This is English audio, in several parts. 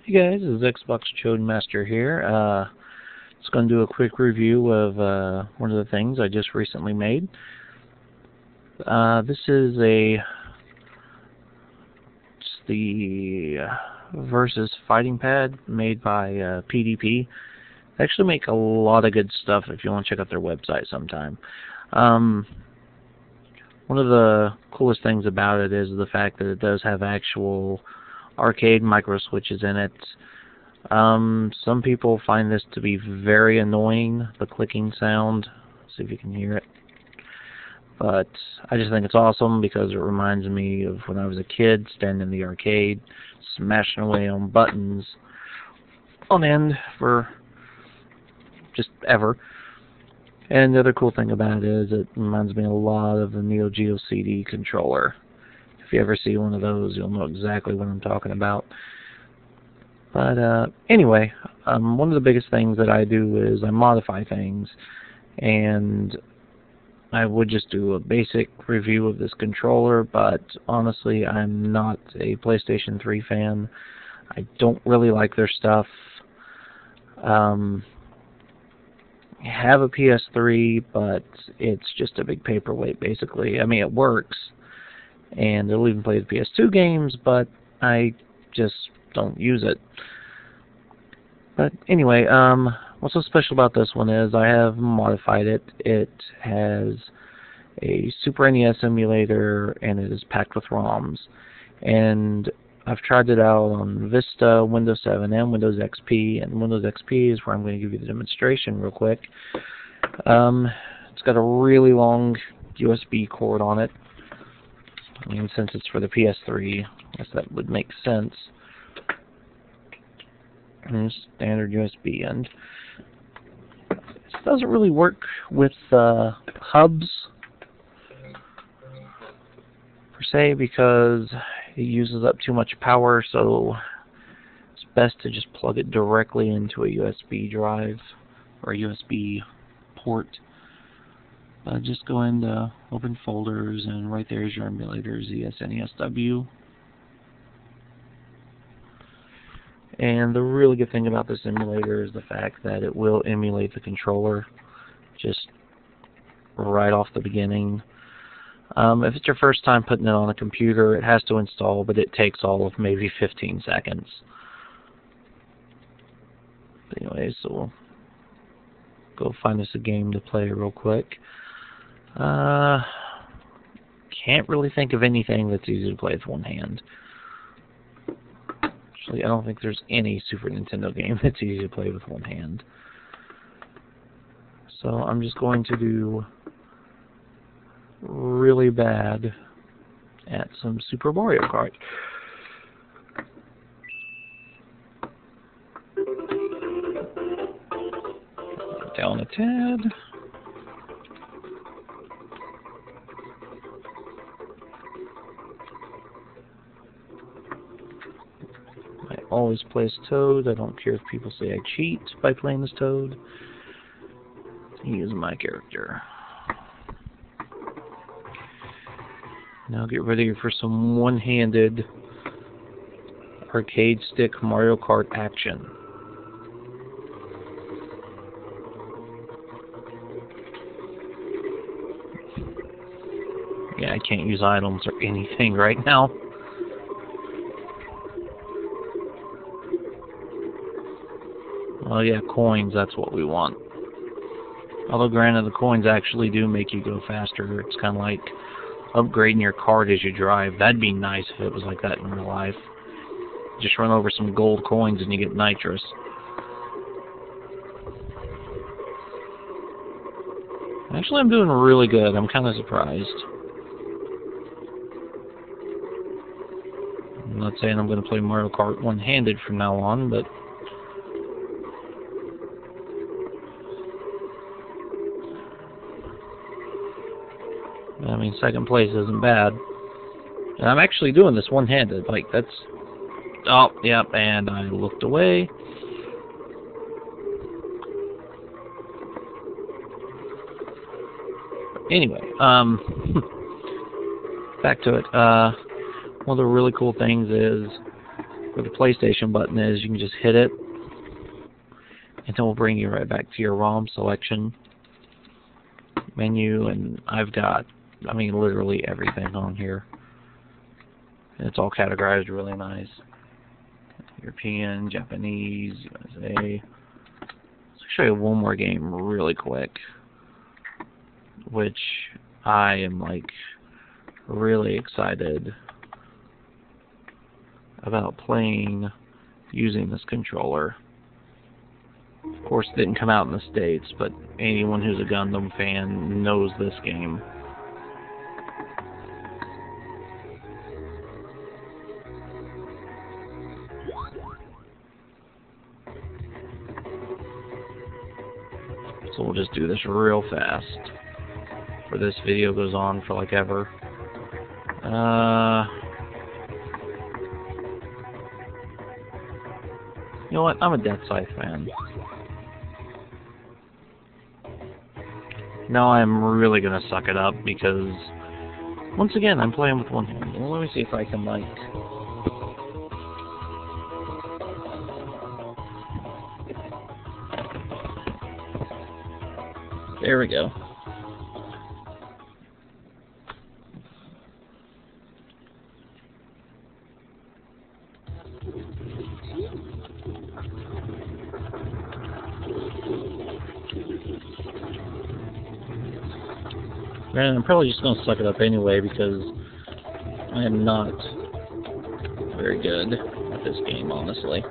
Hey guys, this is Xbox Chode Master here. Just going to do a quick review of one of the things I just recently made. This is the Versus fighting pad made by PDP. They actually make a lot of good stuff if you want to check out their website sometime. One of the coolest things about it is the fact that it does have actual arcade micro switches in it. Some people find this to be very annoying, the clicking sound. Let's see if you can hear it. But I just think it's awesome because it reminds me of when I was a kid, standing in the arcade, smashing away on buttons on end for just ever. And the other cool thing about it is it reminds me a lot of the Neo Geo CD controller. If you ever see one of those, you'll know exactly what I'm talking about. But anyway, one of the biggest things that I do is I modify things, and I would just do a basic review of this controller, but honestly, I'm not a PlayStation 3 fan. I don't really like their stuff. I have a PS3, but it's just a big paperweight, basically. I mean, it works, and it'll even play the PS2 games, but I just don't use it. But anyway, what's so special about this one is I have modified it. It has a Super NES emulator, and it is packed with ROMs. And I've tried it out on Vista, Windows 7, and Windows XP. And Windows XP is where I'm going to give you the demonstration real quick. It's got a really long USB cord on it. I mean, since it's for the PS3, I guess that would make sense. And standard USB end. This doesn't really work with hubs per se because it uses up too much power, so it's best to just plug it directly into a USB drive or a USB port. Just go into Open Folders, and right there is your emulator, ZSNESW. And the really good thing about this emulator is the fact that it will emulate the controller just right off the beginning. If it's your first time putting it on a computer, it has to install, but it takes all of maybe 15 seconds. But anyway, so we'll go find us a game to play real quick. Can't really think of anything that's easy to play with one hand. Actually, I don't think there's any Super Nintendo game that's easy to play with one hand. So I'm just going to do really bad at some Super Mario Kart. Down a tad. I always play as Toad. I don't care if people say I cheat by playing as Toad. He is my character. Now get ready for some one-handed arcade stick Mario Kart action. Yeah, I can't use items or anything right now. Oh yeah, coins, that's what we want. Although granted, the coins actually do make you go faster. It's kind of like upgrading your card as you drive. That'd be nice if it was like that in real life. Just run over some gold coins and you get nitrous. Actually, I'm doing really good. I'm kind of surprised. I'm not saying I'm going to play Mario Kart one-handed from now on, but I mean, second place isn't bad. And I'm actually doing this one-handed. Like, that's... Oh, yep, and I looked away. Anyway, back to it. One of the really cool things is where the PlayStation button is, you can just hit it, and it will bring you right back to your ROM selection menu, and I've got, I mean, literally everything on here. And it's all categorized really nice. European, Japanese, USA. Let's show you one more game really quick, which I am like really excited about playing using this controller. Of course, it didn't come out in the States, but anyone who's a Gundam fan knows this game. So we'll just do this real fast, for this video goes on for like ever. You know what? I'm a Death Scythe fan. Now I'm really gonna suck it up because, once again, I'm playing with one hand. Well, let me see if I can, like... There we go. And I'm probably just going to suck it up anyway because I am not very good at this game, honestly.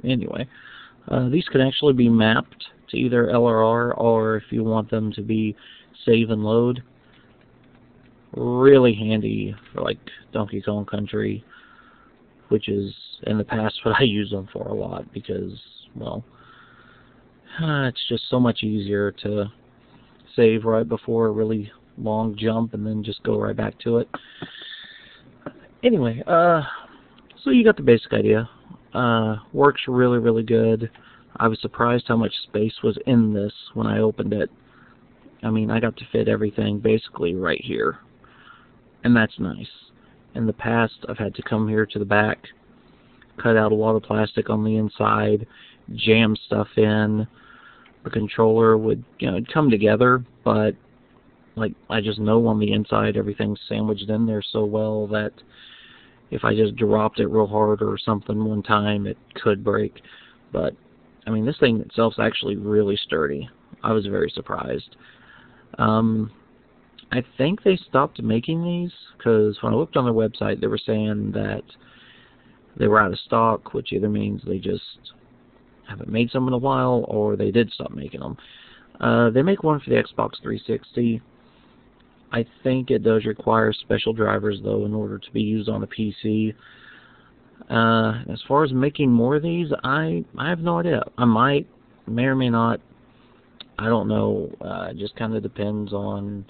Anyway, these can actually be mapped to either LRR, or if you want them to be save and load. Really handy for like Donkey Kong Country, which is in the past what I use them for a lot because, well, it's just so much easier to save right before a really long jump and then just go right back to it. Anyway, so you got the basic idea. Works really, really good. I was surprised how much space was in this when I opened it. I mean, I got to fit everything basically right here. And that's nice. In the past, I've had to come here to the back, cut out a lot of plastic on the inside, jam stuff in. The controller would, you know, it'd come together, but like I just know on the inside everything's sandwiched in there so well that if I just dropped it real hard or something one time, it could break. But I mean, this thing itself is actually really sturdy. I was very surprised. I think they stopped making these because when I looked on their website, they were saying that they were out of stock, which either means they just haven't made some in a while or they did stop making them. They make one for the Xbox 360. I think it does require special drivers, though, in order to be used on a PC. As far as making more of these, I have no idea. I may or may not. I don't know. It just kind of depends on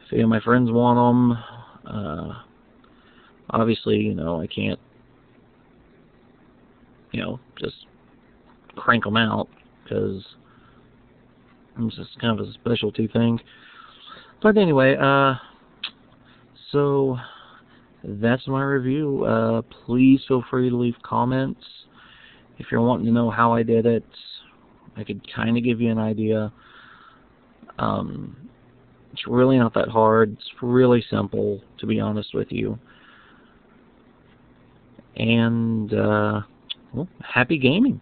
if any of my friends want them. Obviously, you know, I can't, you know, just crank them out because it's just kind of a specialty thing. But anyway, so that's my review. Please feel free to leave comments if you're wanting to know how I did it. I could kind of give you an idea. It's really not that hard. It's really simple, to be honest with you. And well, happy gaming.